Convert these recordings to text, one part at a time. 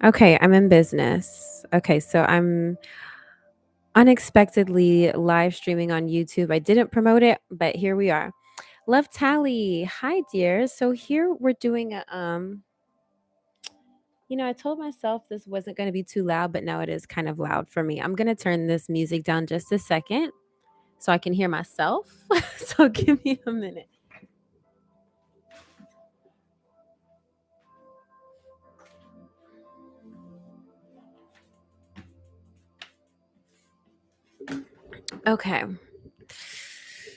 Okay, I'm in business. Okay, so I'm unexpectedly live streaming on YouTube. I didn't promote it, but here we are. Love Tally. Hi, dear. So here we're doing I told myself this wasn't going to be too loud, but now it is kind of loud for me. I'm going to turn this music down just a second so I can hear myself. So give me a minute. Okay.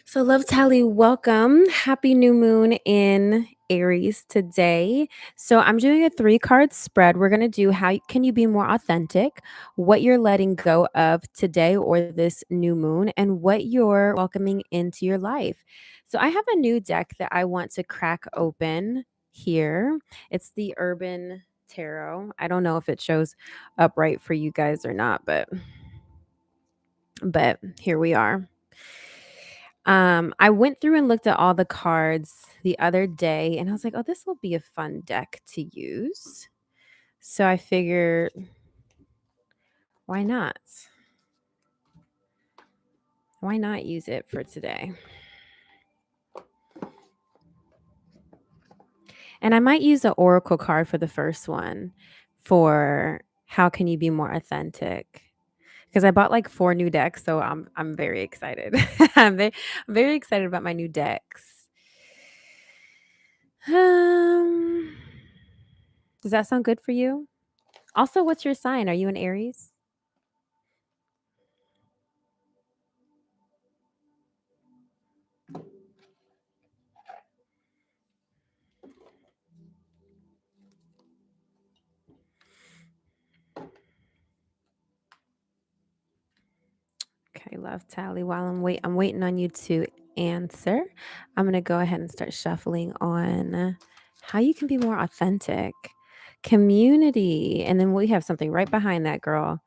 So, Love Tally, welcome. Happy new moon in Aries today. So, I'm doing a 3 card spread. We're going to do how can you be more authentic, what you're letting go of today or this new moon, and what you're welcoming into your life. So, I have a new deck that I want to crack open here. It's the Urban Tarot. I don't know if it shows up right for you guys or not, but here we are. I went through and looked at all the cards the other day and I was like, "Oh, this will be a fun deck to use." So I figured, why not? Why not use it for today? And I might use the oracle card for the first one for how can you be more authentic? Because I bought like 4 new decks, so I'm very excited. I'm very excited about my new decks. Um, does that sound good for you? Also, what's your sign? Are you an Aries? Okay, love Tally. While I'm waiting on you to answer. I'm gonna go ahead and start shuffling on how you can be more authentic. Community. And then we have something right behind that girl.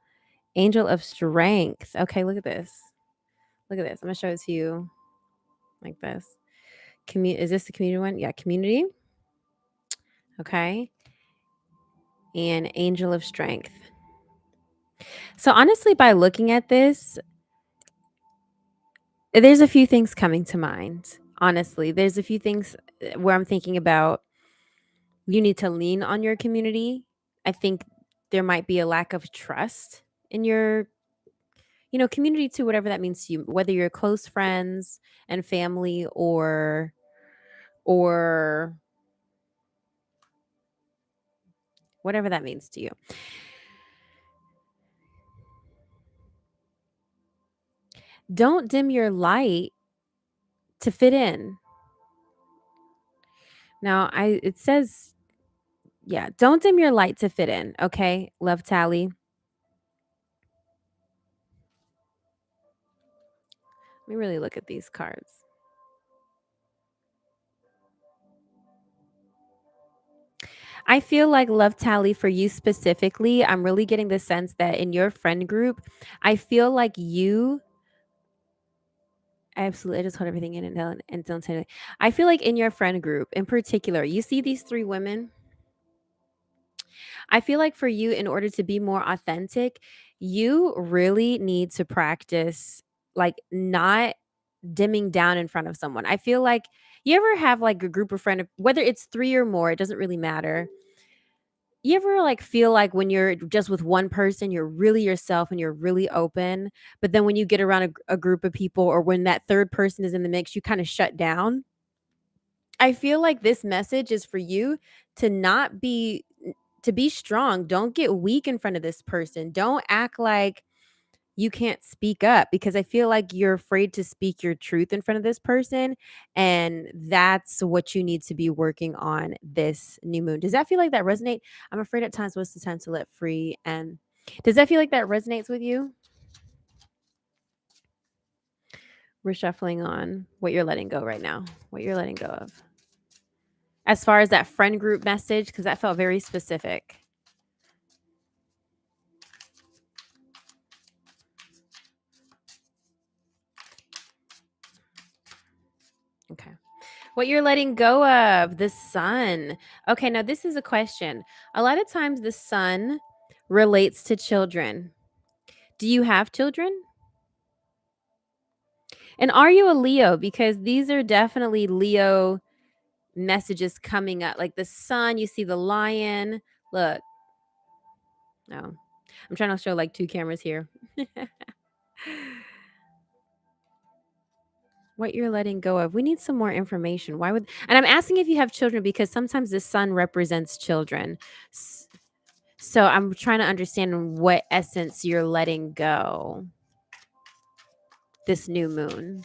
Angel of Strength. Okay, look at this. Look at this. I'm gonna show it to you like this. Is this the community one? Yeah, community. Okay. And Angel of Strength. So honestly, by looking at this, there's a few things coming to mind. Honestly, there's a few things where I'm thinking about you need to lean on your community. I think there might be a lack of trust in your, community too, whatever that means to you, whether you're close friends and family or whatever that means to you. Don't dim your light to fit in. Now, I it says, yeah, don't dim your light to fit in, okay? Love Tally. Let me really look at these cards. I feel like Love Tally for you specifically, I'm really getting the sense that in your friend group, I feel like you absolutely I just hold everything in and don't say anything. I feel like in your friend group in particular, you see these 3 women. I feel like for you, in order to be more authentic, you really need to practice like not dimming down in front of someone. I feel like you ever have like a group of friends, whether it's 3 or more, it doesn't really matter. You ever like feel like when you're just with one person, you're really yourself and you're really open, but then when you get around a group of people or when that third person is in the mix, you kind of shut down? I feel like this message is for you to not be to be strong. Don't get weak in front of this person. Don't act like you can't speak up because I feel like you're afraid to speak your truth in front of this person. And that's what you need to be working on this new moon. Does that feel like that resonate? I'm afraid at times what's the time to let free. And does that feel like that resonates with you? We're shuffling on what you're letting go right now, what you're letting go of. As far as that friend group message, because that felt very specific. Okay. What you're letting go of, the sun. Okay, now this is a question. A lot of times the sun relates to children. Do you have children? And are you a Leo? Because these are definitely Leo messages coming up. Like the sun, you see the lion. Look, no, I'm trying to show like two cameras here. What you're letting go of. We need some more information. Why would, and I'm asking if you have children because sometimes the sun represents children. S- So I'm trying to understand what essence you're letting go this new moon.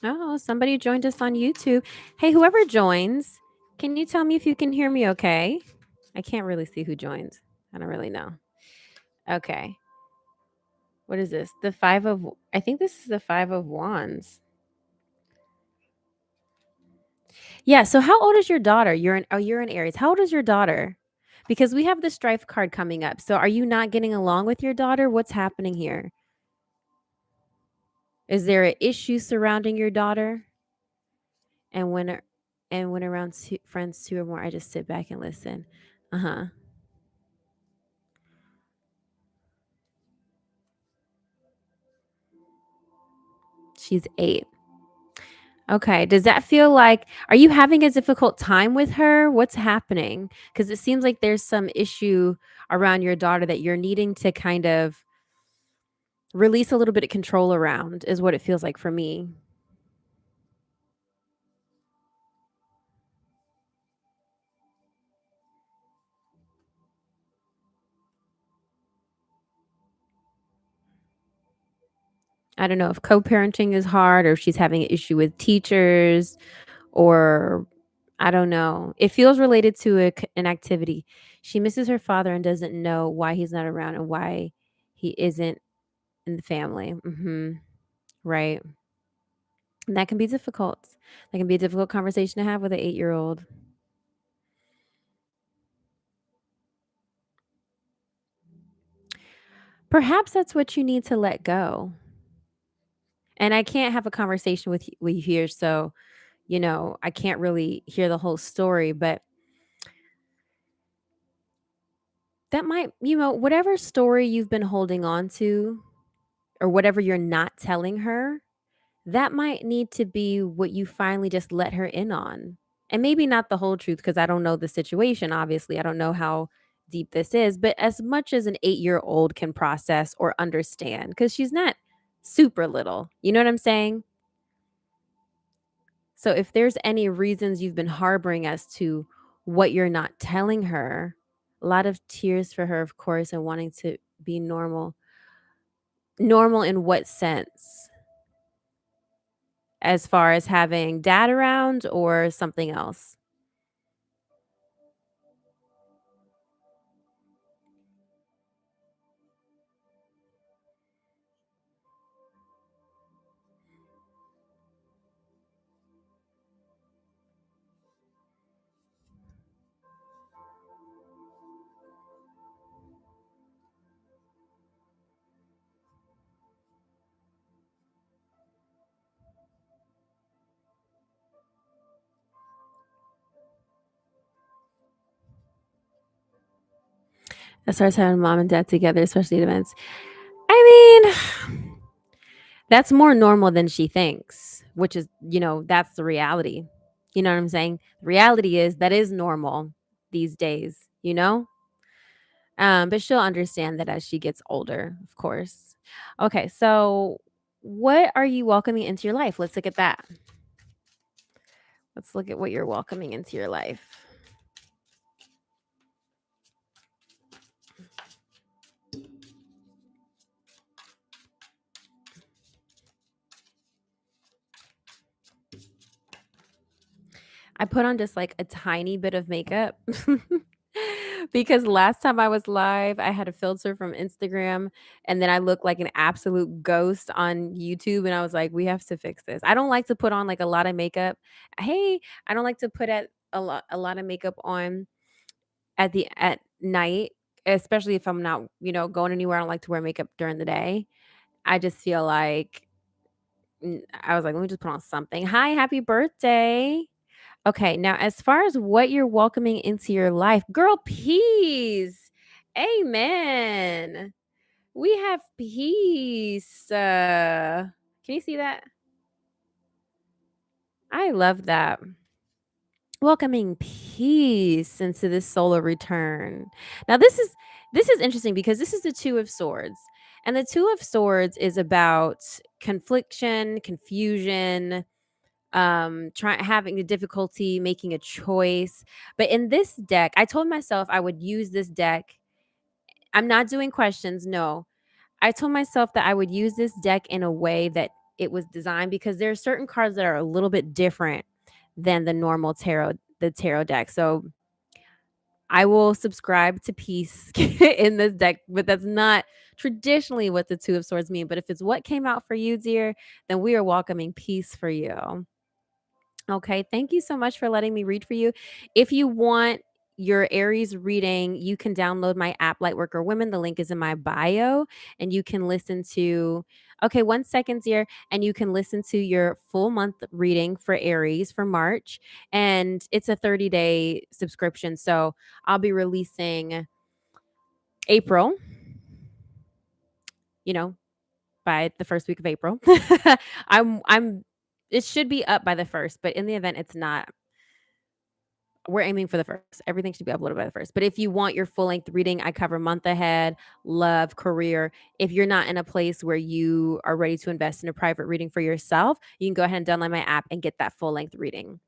Oh, somebody joined us on YouTube. Hey, whoever joins, can you tell me if you can hear me okay? I can't really see who joined. I don't really know. Okay. What is this? The 5 of I think this is the 5 of wands. Yeah, so how old is your daughter? You're an Aries. How old is your daughter? Because we have the strife card coming up. So are you not getting along with your daughter? What's happening here? Is there an issue surrounding your daughter? And when around friends two or more, I just sit back and listen. Uh-huh. She's 8. Okay. Does that feel like are you having a difficult time with her? What's happening? Cuz it seems like there's some issue around your daughter that you're needing to kind of release a little bit of control around is what it feels like for me. I don't know if co-parenting is hard or if she's having an issue with teachers or I don't know. It feels related to an activity. She misses her father and doesn't know why he's not around and why he isn't in the family. Right. And that can be difficult. That can be a difficult conversation to have with an 8-year-old. Perhaps that's what you need to let go. And I can't have a conversation with you here, so I can't really hear the whole story, but that might, whatever story you've been holding on to or whatever you're not telling her, that might need to be what you finally just let her in on. And maybe not the whole truth because I don't know the situation, obviously. I don't know how deep this is, but as much as an 8-year-old can process or understand, because she's not super little. You know what I'm saying? So if there's any reasons you've been harboring as to what you're not telling her, a lot of tears for her, of course, and wanting to be normal. Normal in what sense? As far as having dad around or something else? As far as having mom and dad together, especially at events. I mean, that's more normal than she thinks, which is, that's the reality. You know what I'm saying? The reality is that is normal these days, you know? But she'll understand that as she gets older, of course. Okay, so what are you welcoming into your life? Let's look at that. Let's look at what you're welcoming into your life. I put on just like a tiny bit of makeup because last time I was live, I had a filter from Instagram and then I looked like an absolute ghost on YouTube. And I was like, we have to fix this. I don't like to put on like a lot of makeup. Hey, I don't like to put a lot of makeup on at night. especially if I'm not, going anywhere. I don't like to wear makeup during the day. I just feel like I was like, let me just put on something. Hi, happy birthday. Okay, now as far as what you're welcoming into your life, girl, peace. Amen. We have peace. Can you see that? I love that. Welcoming peace into this solar return. Now this is interesting because this is the 2 of swords. And the 2 of swords is about confliction, confusion, trying having a difficulty making a choice. But in this deck, I told myself I would use this deck. I'm not doing questions, no. I told myself that I would use this deck in a way that it was designed because there are certain cards that are a little bit different than the tarot deck. So I will subscribe to peace in this deck, but that's not traditionally what the 2 of swords mean. But if it's what came out for you, dear, then we are welcoming peace for you. Okay, thank you so much for letting me read for you. If you want your Aries reading, you can download my app, Lightworker Women. The link is in my bio, and you can listen to. Okay, 1 second, dear, and you can listen to your full month reading for Aries for March, and it's a 30-day subscription. So I'll be releasing April. You know, by the first week of April. I'm. It should be up by the first, but in the event it's not, we're aiming for the first. Everything should be uploaded by the first. But if you want your full length reading, I cover month ahead, love, career. If you're not in a place where you are ready to invest in a private reading for yourself, you can go ahead and download my app and get that full length reading.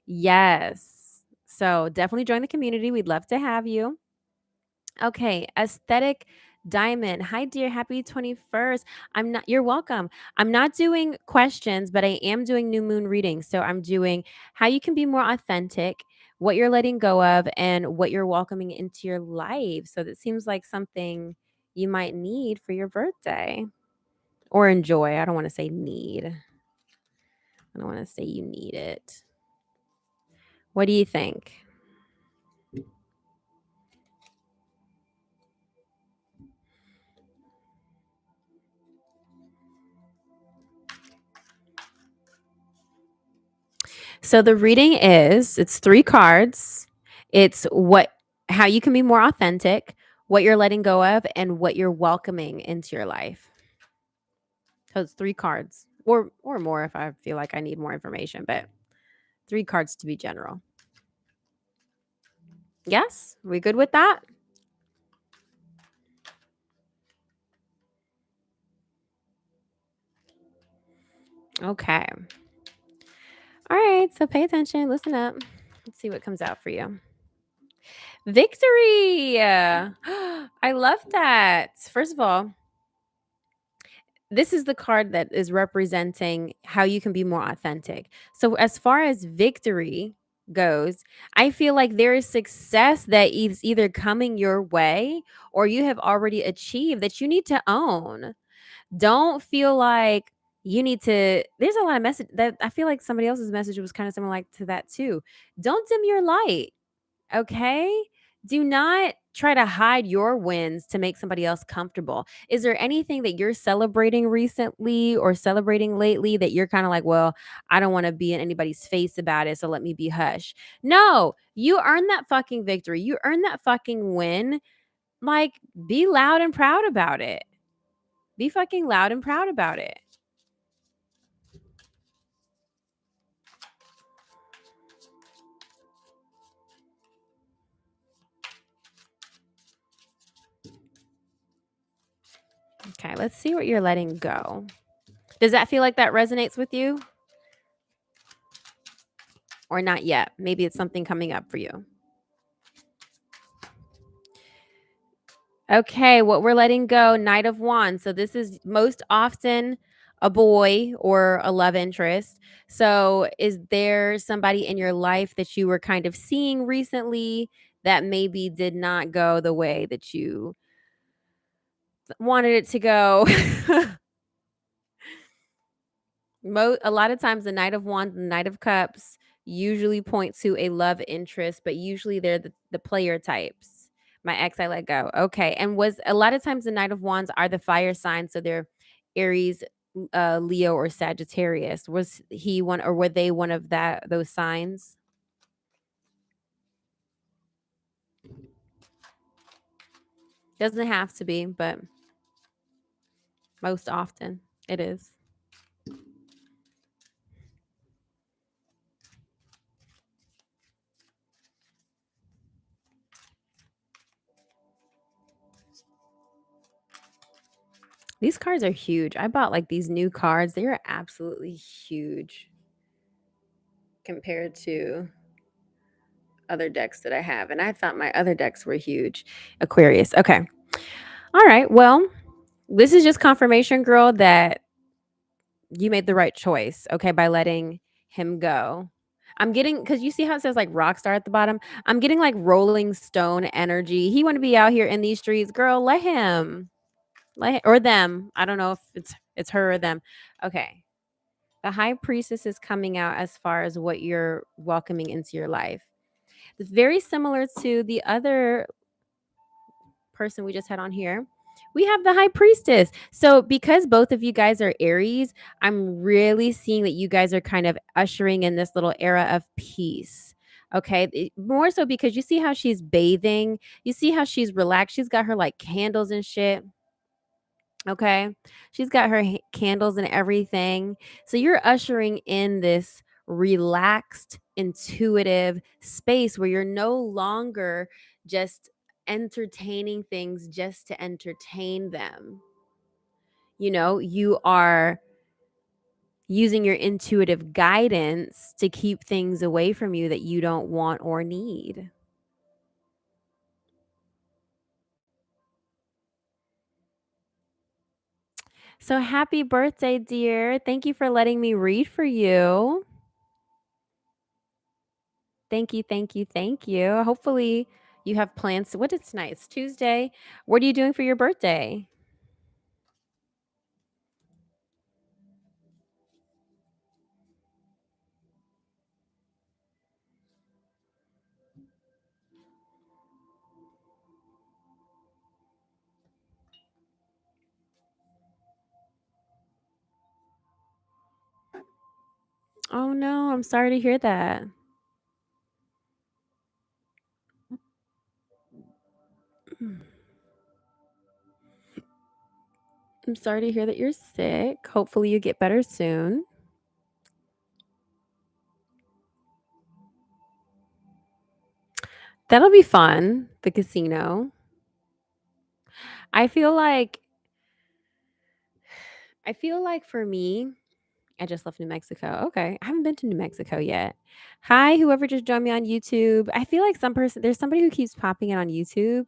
Yes. So definitely join the community. We'd love to have you. Okay, aesthetic diamond. Hi dear, happy 21st. You're welcome. I'm not doing questions, but I am doing new moon readings. So I'm doing how you can be more authentic, what you're letting go of, and what you're welcoming into your life. So that seems like something you might need for your birthday or enjoy. I don't want to say need. I don't want to say you need it. What do you think? So the reading it's 3 cards. It's how you can be more authentic, what you're letting go of, and what you're welcoming into your life. So it's 3 cards or more if I feel like I need more information, but 3 cards to be general. Yes? We good with that? Okay. All right, so pay attention, listen up. Let's see what comes out for you. Victory. I love that. First of all, this is the card that is representing how you can be more authentic. So, as far as victory goes, I feel like there is success that is either coming your way or you have already achieved that you need to own. Don't feel like you need to. There's a lot of message that I feel like somebody else's message was kind of similar like to that too. Don't dim your light. Okay? Do not try to hide your wins to make somebody else comfortable. Is there anything that you're celebrating recently or celebrating lately that you're kind of like, well, I don't want to be in anybody's face about it, so let me be hush? No, you earned that fucking victory. You earned that fucking win. Like, be loud and proud about it. Be fucking loud and proud about it. Okay, let's see what you're letting go. Does that feel like that resonates with you? Or not yet? Maybe it's something coming up for you. Okay, what we're letting go, Knight of Wands. So this is most often a boy or a love interest. So is there somebody in your life that you were kind of seeing recently that maybe did not go the way that you wanted it to go? A lot of times the Knight of Wands and Knight of Cups usually point to a love interest, but usually they're the player types. My ex I let go. Okay. And was a lot of times the Knight of Wands are the fire signs, so they're Aries, Leo, or Sagittarius. Was he one or were they one of that those signs? Doesn't have to be, but most often it is. These cards are huge. I bought like these new cards. They are absolutely huge compared to other decks that I have. And I thought my other decks were huge. Aquarius. Okay. All right. Well, this is just confirmation, girl, that you made the right choice, okay, by letting him go. I'm getting because you see how it says like rock star at the bottom? I'm getting like Rolling Stone energy. He want to be out here in these streets. Girl, let him. Or them. I don't know if it's her or them. Okay. The high priestess is coming out as far as what you're welcoming into your life. It's very similar to the other person we just had on here. We have the high priestess. So, because both of you guys are Aries, I'm really seeing that you guys are kind of ushering in this little era of peace. Okay. More so because you see how she's bathing, you see how she's relaxed. She's got her like candles and shit. Okay. She's got her candles and everything. So you're ushering in this relaxed, intuitive space where you're no longer just entertaining things just to entertain them. You are using your intuitive guidance to keep things away from you that you don't want or need. So happy birthday, dear. Thank you for letting me read for you. Thank you, thank you, thank you. Hopefully, you have plans. What is tonight? It's Tuesday. What are you doing for your birthday? Oh no, I'm sorry to hear that. Mm. I'm sorry to hear that you're sick. Hopefully, you get better soon. That'll be fun. The casino. I feel like for me, I just left New Mexico. Okay. I haven't been to New Mexico yet. Hi, whoever just joined me on YouTube. I feel like there's somebody who keeps popping in on YouTube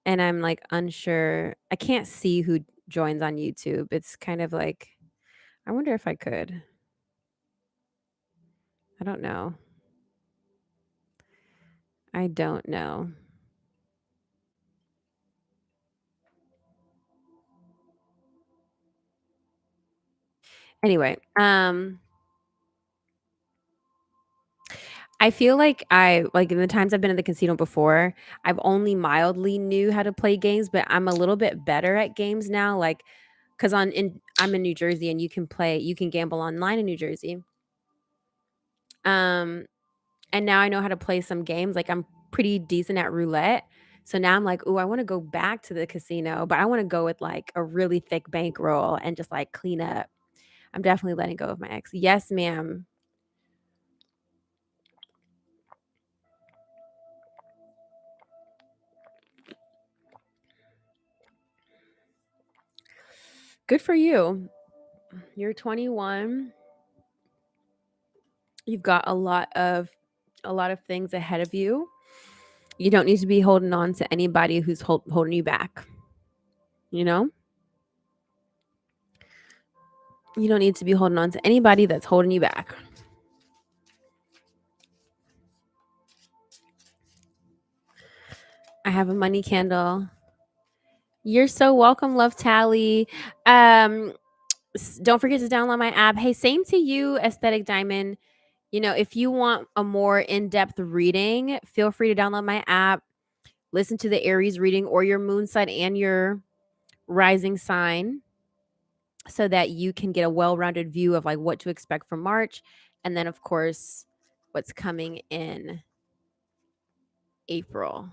and I'm like unsure. I can't see who joins on YouTube. It's kind of like I wonder if I could. I don't know. I don't know. Anyway, I feel like in the times I've been in the casino before, I've only mildly knew how to play games, but I'm a little bit better at games now. Like, cause I'm in New Jersey, and you can gamble online in New Jersey. Um, and now I know how to play some games. Like, I'm pretty decent at roulette. So now I'm like, "Ooh, I wanna go back to the casino, but I wanna go with, like, a really thick bankroll and just, like, clean up." I'm definitely letting go of my ex. Yes, ma'am. Good for you. You're 21. You've got a lot of things ahead of you. You don't need to be holding on to anybody who's holding you back, you know? You don't need to be holding on to anybody that's holding you back. I have a money candle. You're so welcome, Love Tally. Um, don't forget to download my app. Hey, same to you, Aesthetic Diamond. If you want a more in-depth reading, feel free to download my app. listen to the Aries reading or your moon sign and your rising sign so that you can get a well-rounded view of like what to expect from March, and then of course what's coming in April.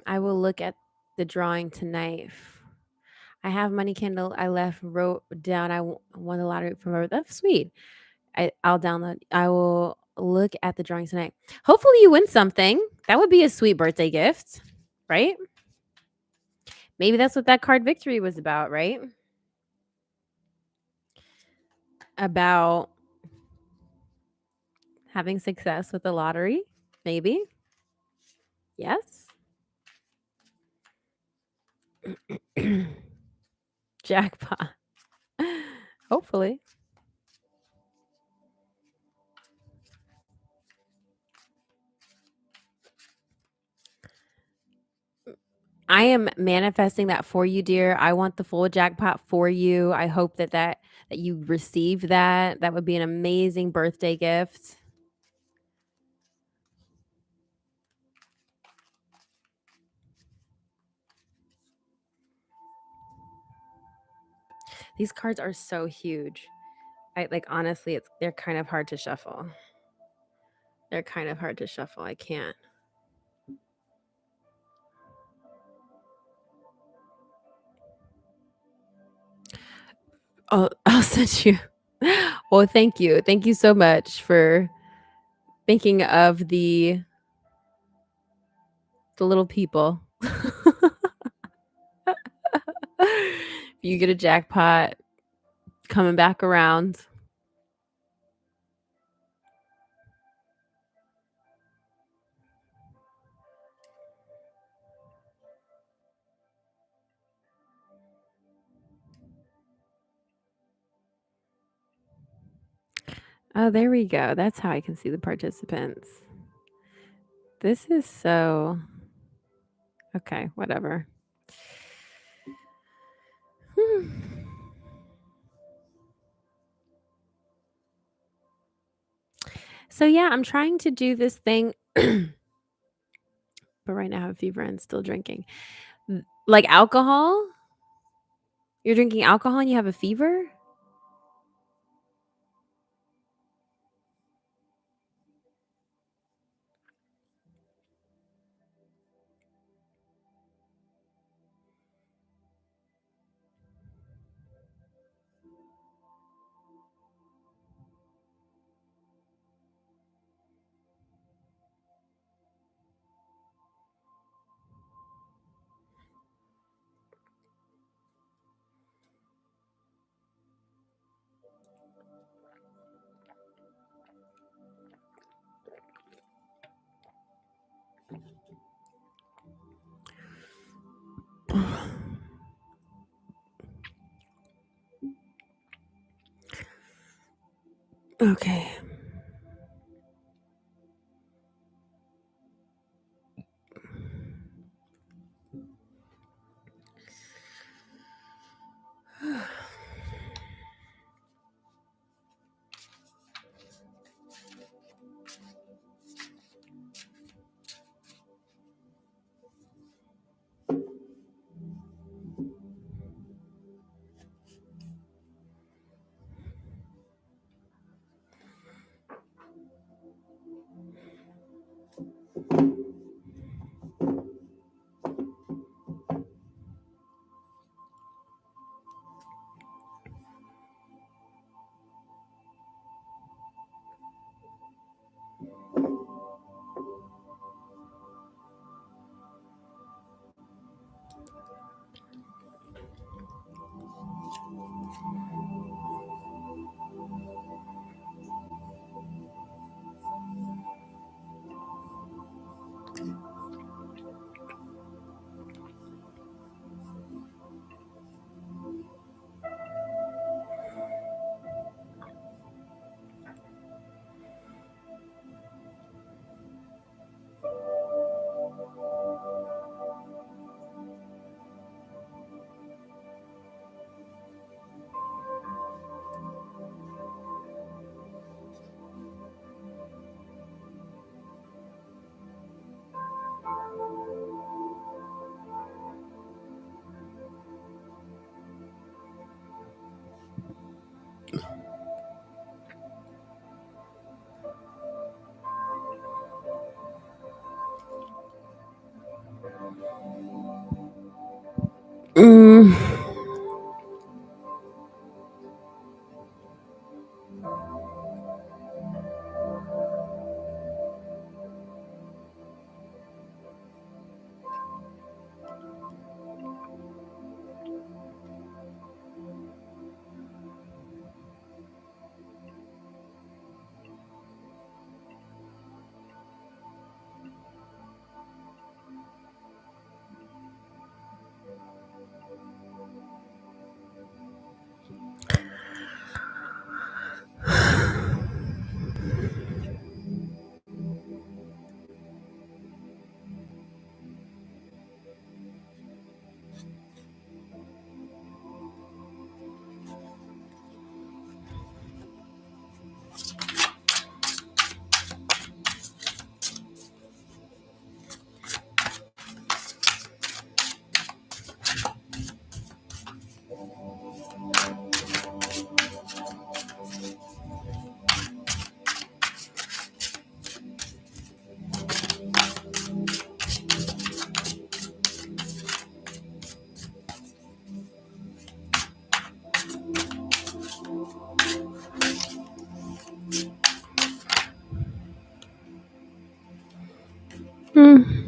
I will look at the drawing tonight. I have money candle. I wrote down. Won the lottery from her. That's sweet. I'll download. I will look at the drawing tonight. Hopefully, you win something. That would be a sweet birthday gift, right? Maybe that's what that card victory was about, right? About having success with the lottery. Maybe. Yes. Jackpot. Hopefully. I am manifesting that for you, dear. I want the full jackpot for you. I hope that you receive that. That would be an amazing birthday gift. These cards are so huge. I like honestly, they're kind of hard to shuffle. They're kind of hard to shuffle. I can't. Oh, I'll send you. Well, thank you. Thank you so much for thinking of the little people. You get a jackpot coming back around. Oh, there we go. That's how I can see the participants. This is so okay, whatever. So yeah, I'm trying to do this thing, but right now I have a fever and still drinking. Like alcohol? You're drinking alcohol and you have a fever? Okay. Mm.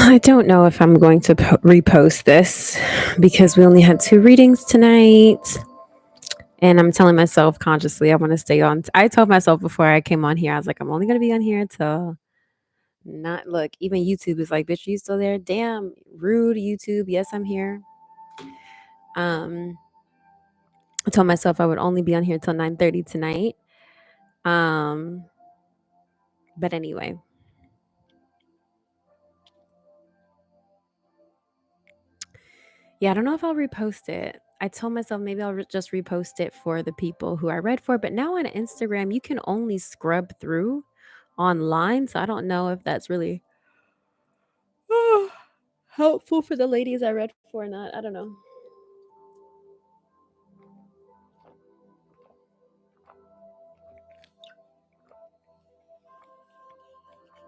I don't know if I'm going to repost this because we only had 2 readings tonight, and I'm telling myself consciously I wanna stay on. I told myself before I came on here, I was like, "I'm only gonna be on here till not look." Even YouTube is like, "Bitch, are you still there? Damn, rude, YouTube. Yes, I'm here." Um, I told myself I would only be on here till 9:30 tonight. Um, but anyway, yeah, I don't know if I'll repost it. I told myself maybe I'll just repost it for the people who I read for, but now on Instagram, you can only scrub through online. So I don't know if that's really helpful for the ladies I read for or not. I don't know.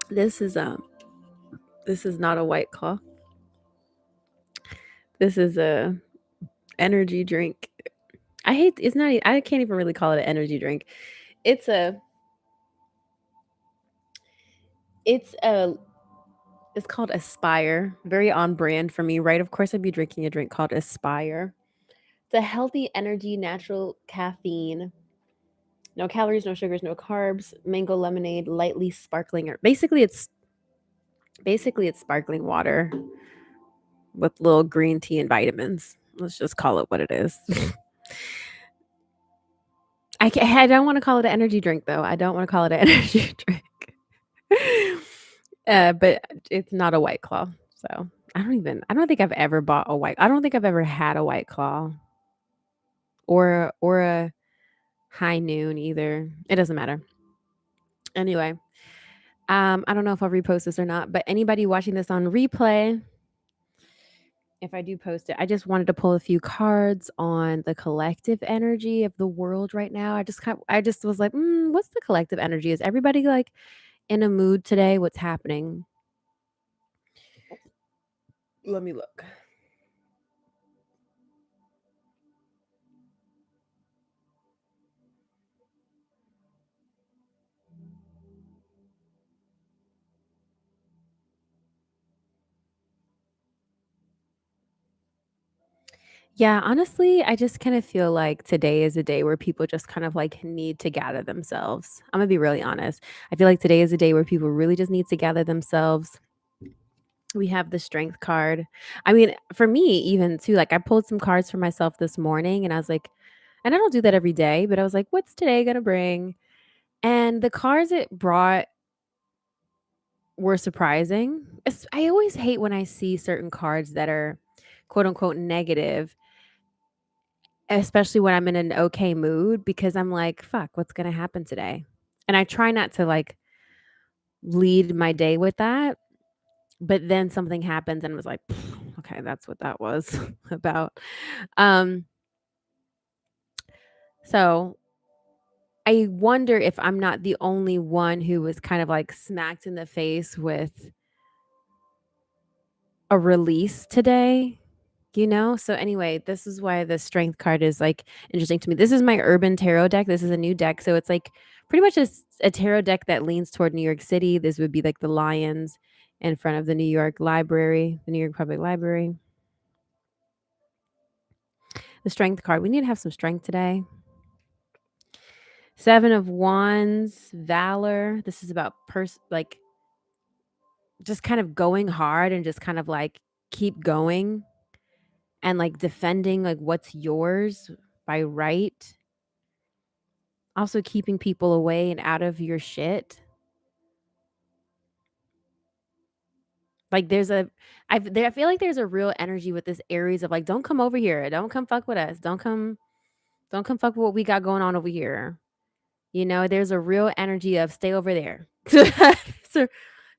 This is this is not a white claw. This is a energy drink. I hate it's not I can't even really call it an energy drink. It's a it's a it's called Aspire. Very on brand for me, right? Of course I'd be drinking a drink called Aspire. It's a healthy energy, natural caffeine, no calories, no sugars, no carbs, mango lemonade, lightly sparkling. Or basically it's sparkling water with little green tea and vitamins. Let's just call it what it is. I don't want to call it an energy drink though. I don't want to call it an energy drink. But it's not a White Claw. So I don't think I've ever bought a I don't think I've ever had a White Claw or a High Noon either. It doesn't matter. Anyway, I don't know if I'll repost this or not, but anybody watching this on replay, if I do post it, I just wanted to pull a few cards on the collective energy of the world right now. I just was like, what's the collective energy? Is everybody like in a mood today? What's happening? Let me look. Yeah, honestly, I just kind of feel like today is a day where people just kind of like need to gather themselves. I'm gonna be really honest. I feel like today is a day where people really just need to gather themselves. We have the strength card. I mean, for me, even too, like I pulled some cards for myself this morning and I was like, and I don't do that every day, but I was like, what's today gonna bring? And the cards it brought were surprising. I always hate when I see certain cards that are quote unquote negative, especially when I'm in an okay mood because I'm like, fuck, what's gonna happen today? And I try not to like lead my day with that. But then something happens and it was like, okay, that's what that was about. Um, so I wonder if I'm not the only one who was kind of like smacked in the face with a release today, you know? So anyway, this is why the strength card is like interesting to me. This is my urban tarot deck. This is a new deck. So it's like pretty much a tarot deck that leans toward New York City. This would be like the lions in front of the New York Library, the New York Public Library. The strength card. We need to have some strength today. 7 of Wands, Valor. This is about like just kind of going hard and just kind of like keep going and like defending like what's yours by right. Also keeping people away and out of your shit. Like I feel like there's a real energy with this Aries of like don't come over here. Don't come fuck with us. Don't come fuck with what we got going on over here. You know, there's a real energy of stay over there. It's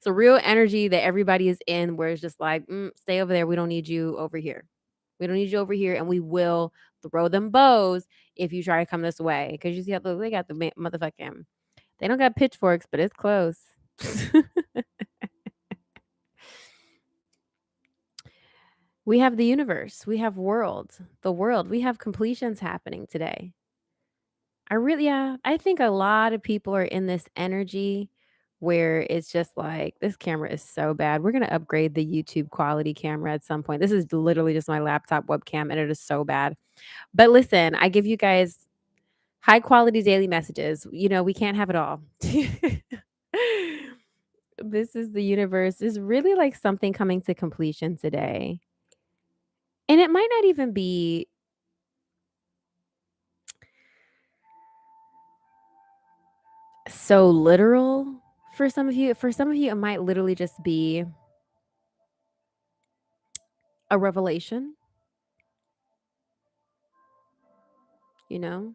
a real energy that everybody is in where it's just like, stay over there. We don't need you over here. We don't need you over here. And we will throw them bows if you try to come this way. Because you see how they got the motherfucking, they don't got pitchforks, but it's close. We have the universe. We have the world. We have completions happening today. Yeah, I think a lot of people are in this energy where it's just like, this camera is so bad. We're gonna upgrade the YouTube quality camera at some point. This is literally just my laptop webcam, and it is so bad. But listen, I give you guys high quality daily messages. You know, we can't have it all. This is the universe is really like something coming to completion today. And it might not even be so literal for some of you. For some of you, it might literally just be a revelation, you know,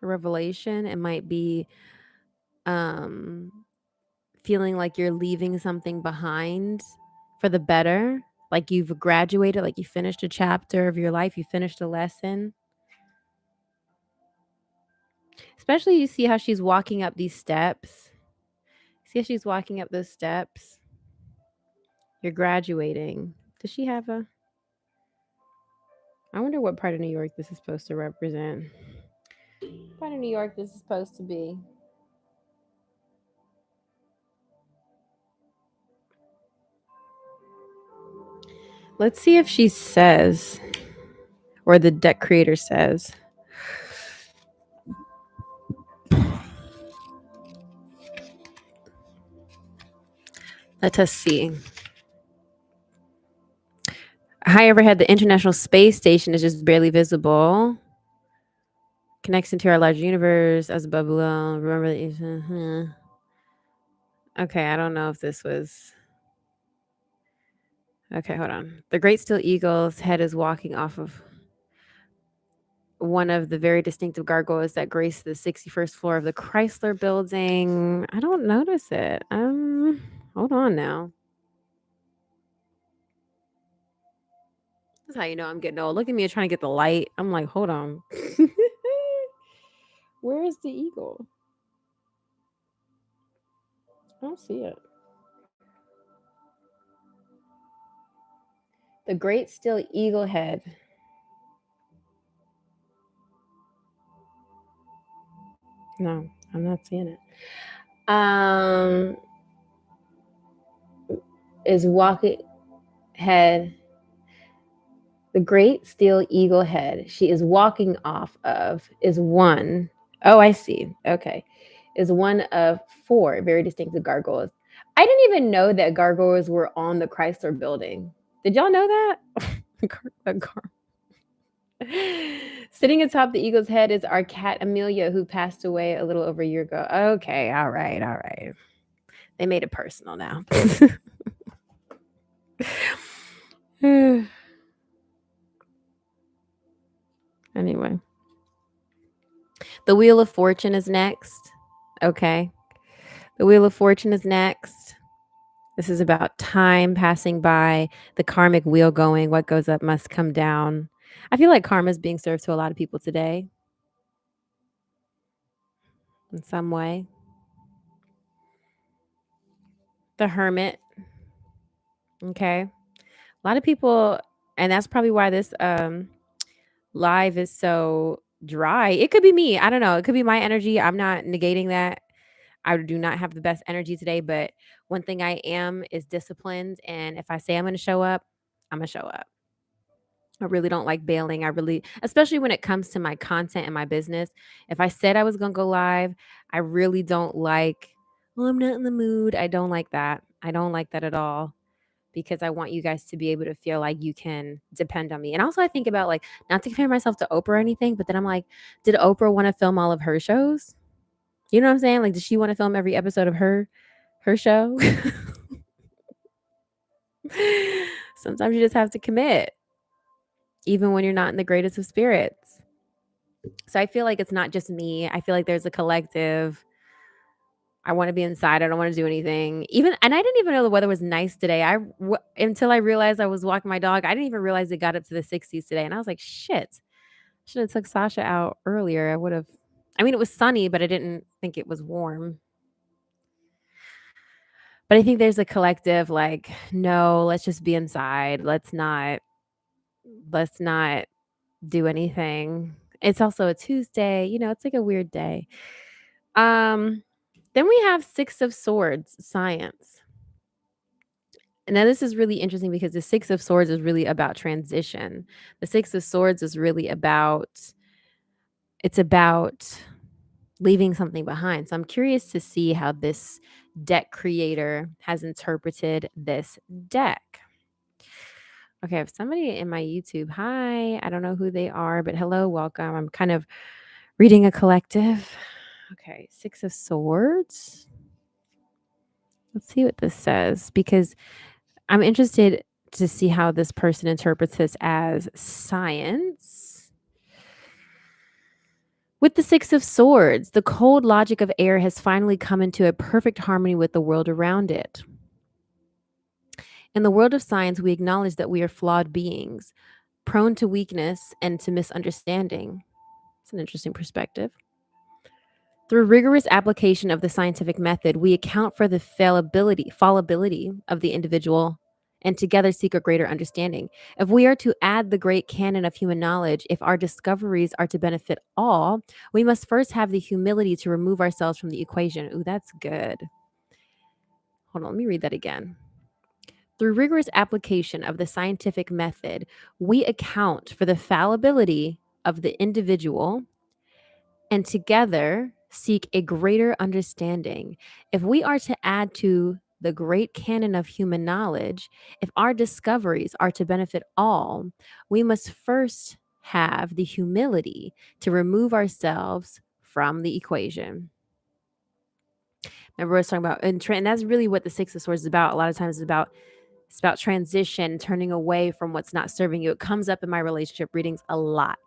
a revelation. It might be um feeling like you're leaving something behind for the better, like you've graduated, like you finished a chapter of your life, you finished a lesson. Especially you see how she's walking up these steps. See how she's walking up those steps? You're graduating. Does she have a I wonder what part of New York this is supposed to represent. What part of New York this is supposed to be. Let's see if she says, or the deck creator says. Let us see. High overhead, the International Space Station is just barely visible. Connects into our larger universe as above below. Remember that. Okay, I don't know if this was. Okay, hold on. The Great Steel Eagle's head is walking off of one of the very distinctive gargoyles that grace the 61st floor of the Chrysler building. I don't notice it. Hold on now. That's how you know I'm getting old. Look at me trying to get the light. I'm like, hold on. Where is the eagle? I don't see it. The Great Steel Eagle head. No, I'm not seeing it. Is walking head. The Great Steel Eagle head she is walking off of is one. Oh, I see. Okay. Is one of four very distinctive gargoyles. I didn't even know that gargoyles were on the Chrysler building. Did y'all know that? Sitting atop the eagle's head is our cat Amelia, who passed away a little over a year ago. Okay, all right, all right. They made it personal now. Anyway, the Wheel of Fortune is next. Okay. The Wheel of Fortune is next. This is about time passing by, the karmic wheel going, what goes up must come down. I feel like karma is being served to a lot of people today in some way. The Hermit. Okay. A lot of people, and that's probably why this live is so dry. It could be me. I don't know. It could be my energy. I'm not negating that. I do not have the best energy today, but one thing I am is disciplined. And if I say I'm going to show up, I'm going to show up. I really don't like bailing. I really, especially when it comes to my content and my business. If I said I was going to go live, I really don't like, well, I'm not in the mood. I don't like that. I don't like that at all because I want you guys to be able to feel like you can depend on me. And also, I think about like, not to compare myself to Oprah or anything, but then I'm like, did Oprah want to film all of her shows? You know what I'm saying? Like, does she want to film every episode of her show? Sometimes you just have to commit, even when you're not in the greatest of spirits. So I feel like it's not just me. I feel like there's a collective. I want to be inside. I don't want to do anything. Even and I didn't even know the weather was nice today. Until I realized I was walking my dog. I didn't even realize it got up to the 60s today, and I was like, shit. Should have took Sasha out earlier. I would have. I mean, it was sunny, but I didn't think it was warm. But I think there's a collective like, no, let's just be inside. Let's not do anything. It's also a Tuesday, it's like a weird day. Um Then we have Six of Swords, science. And now this is really interesting because the Six of Swords is really about transition. The Six of Swords is really about leaving something behind. So I'm curious to see how this deck creator has interpreted this deck. Okay, if somebody in my YouTube, hi, I don't know who they are, but hello, welcome. I'm kind of reading a collective. Okay, Six of Swords. Let's see what this says because I'm interested to see how this person interprets this as science. With the Six of Swords, the cold logic of air has finally come into a perfect harmony with the world around it. In the world of science, we acknowledge that we are flawed beings, prone to weakness and to misunderstanding. It's an interesting perspective. Through rigorous application of the scientific method, we account for the fallibility of the individual and together seek a greater understanding. If we are to add the great canon of human knowledge, if our discoveries are to benefit all, we must first have the humility to remove ourselves from the equation. Ooh, that's good. Hold on, let me read that again. Through rigorous application of the scientific method, we account for the fallibility of the individual and together seek a greater understanding. If we are to add to the great canon of human knowledge, if our discoveries are to benefit all, we must first have the humility to remove ourselves from the equation. Remember, I was talking about, and that's really what the Six of Swords is about. A lot of times it's about transition, turning away from what's not serving you. It comes up in my relationship readings a lot.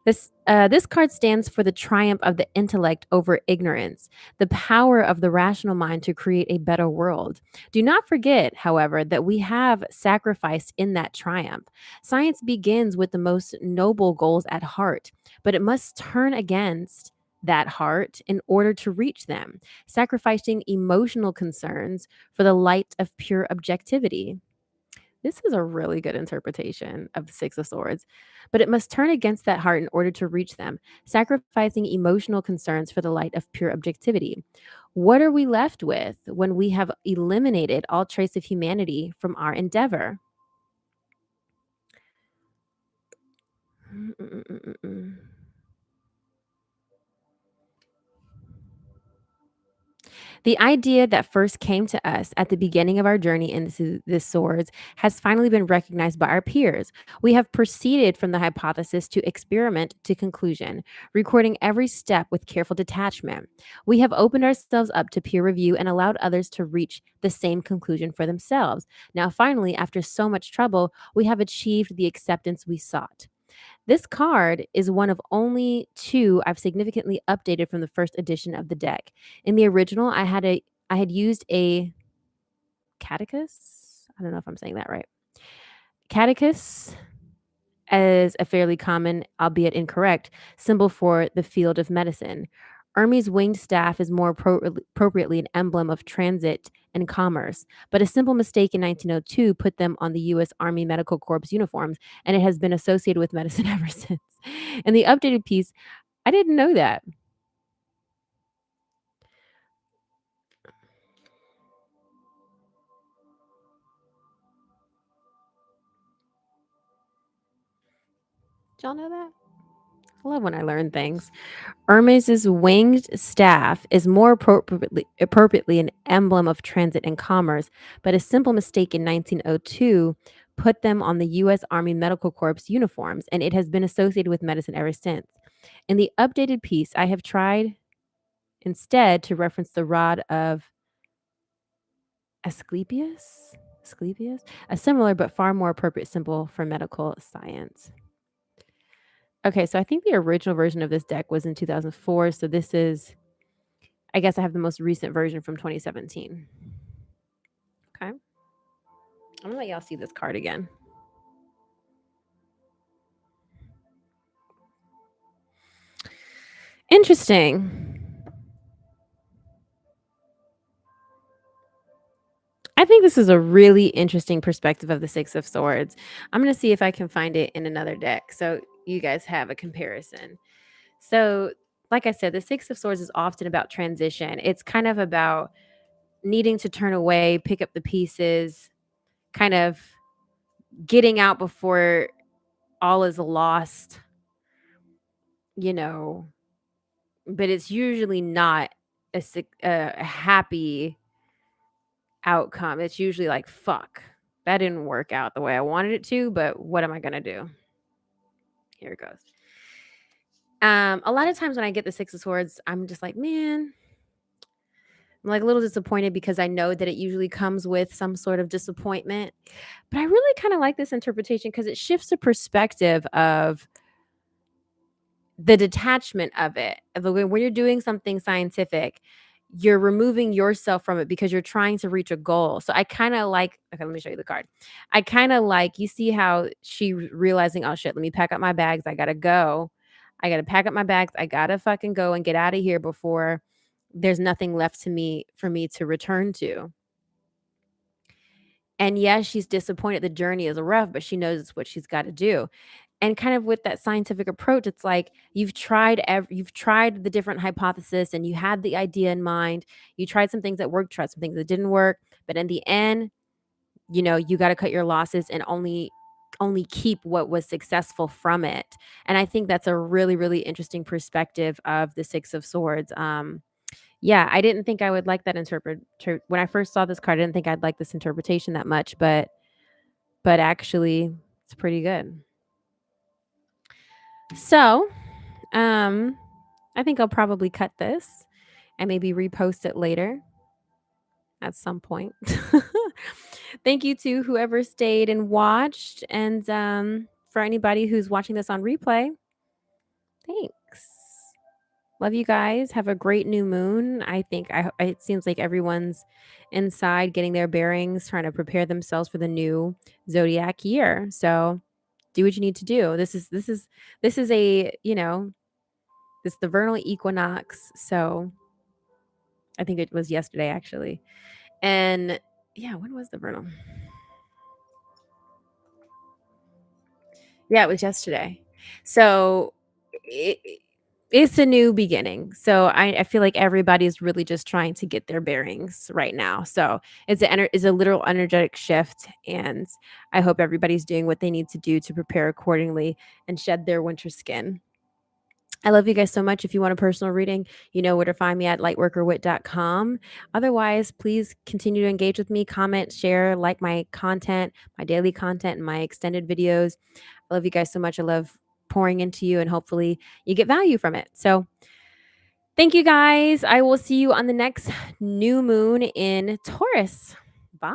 This card stands for the triumph of the intellect over ignorance, the power of the rational mind to create a better world. Do not forget, however, that we have sacrificed in that triumph. Science begins with the most noble goals at heart, but it must turn against that heart in order to reach them, sacrificing emotional concerns for the light of pure objectivity. This is a really good interpretation of the Six of Swords, but it must turn against that heart in order to reach them, sacrificing emotional concerns for the light of pure objectivity. What are we left with when we have eliminated all trace of humanity from our endeavor? Mm-mm-mm-mm-mm. The idea that first came to us at the beginning of our journey into the swords has finally been recognized by our peers. We have proceeded from the hypothesis to experiment to conclusion, recording every step with careful detachment. We have opened ourselves up to peer review and allowed others to reach the same conclusion for themselves. Now, finally, after so much trouble, we have achieved the acceptance we sought. This card is one of only two I've significantly updated from the first edition of the deck. In the original, I had used a catechus. I don't know if I'm saying that right. Catechus as a fairly common, albeit incorrect, symbol for the field of medicine. Hermes' winged staff is more appropriately an emblem of transit and commerce, but a simple mistake in 1902 put them on the U.S. Army Medical Corps uniforms, and it has been associated with medicine ever since. In the updated piece, I didn't know that. Did y'all know that? I love when I learn things. Hermes' winged staff is more appropriately an emblem of transit and commerce, but a simple mistake in 1902 put them on the U.S. Army Medical Corps uniforms, and it has been associated with medicine ever since. In the updated piece, I have tried instead to reference the rod of Asclepius, a similar but far more appropriate symbol for medical science. Okay, so I think the original version of this deck was in 2004. So this is, I guess I have the most recent version from 2017. Okay. I'm gonna let y'all see this card again. Interesting. I think this is a really interesting perspective of the Six of Swords. I'm gonna see if I can find it in another deck so you guys have a comparison. So like I said, the Six of Swords is often about transition. It's kind of about needing to turn away, pick up the pieces, kind of getting out before all is lost, you know, but it's usually not a happy outcome. It's usually like, "Fuck, that didn't work out the way I wanted it to, but what am I gonna do?" Here it goes. A lot of times when I get the Six of Swords, I'm just like, "Man," I'm, like, a little disappointed because I know that it usually comes with some sort of disappointment, but I really kinda like this interpretation because it shifts the perspective of the detachment of it. Of the way when you're doing something scientific, you're removing yourself from it because you're trying to reach a goal. So I kinda like okay, let me show you the card. I kinda like you see how she realizing, "Oh, shit, let me pack up my bags, I gotta go. I gotta pack up my bags, I gotta fucking go and get out of here before there's nothing left to me for me to return to." And yes, she's disappointed the journey is rough, but she knows it's what she's gotta do. And kind of with that scientific approach, it's like you've tried the different hypothesis and you had the idea in mind. You tried some things that worked, tried some things that didn't work, but in the end, you gotta cut your losses and only keep what was successful from it. And I think that's a really, really interesting perspective of the Six of Swords. Yeah, I didn't think I would like that when I first saw this card, I didn't think I'd like this interpretation that much, but actually it's pretty good. So, um, I think I'll probably cut this and maybe repost it later at some point. Thank you to whoever stayed and watched, and for anybody who's watching this on replay, thanks. Love you guys. Have a great new moon. I think it seems like everyone's inside getting their bearings, trying to prepare themselves for the new zodiac year. So do what you need to do. This is a this the vernal equinox. So I think it was yesterday actually, and yeah, when was the vernal? Yeah, it was yesterday. So it it's a new beginning. So I feel like everybody's really just trying to get their bearings right now. So it's a literal energetic shift, and I hope everybody's doing what they need to do to prepare accordingly and shed their winter skin. I love you guys so much. If you want a personal reading, you know where to find me at lightworkerwit.com. Otherwise, please continue to engage with me, comment, share, like my content, my daily content, and my extended videos. I love you guys so much. I love pouring into you, and hopefully you get value from it. So, thank you guys. I will see you on the next new moon in Taurus. Bye.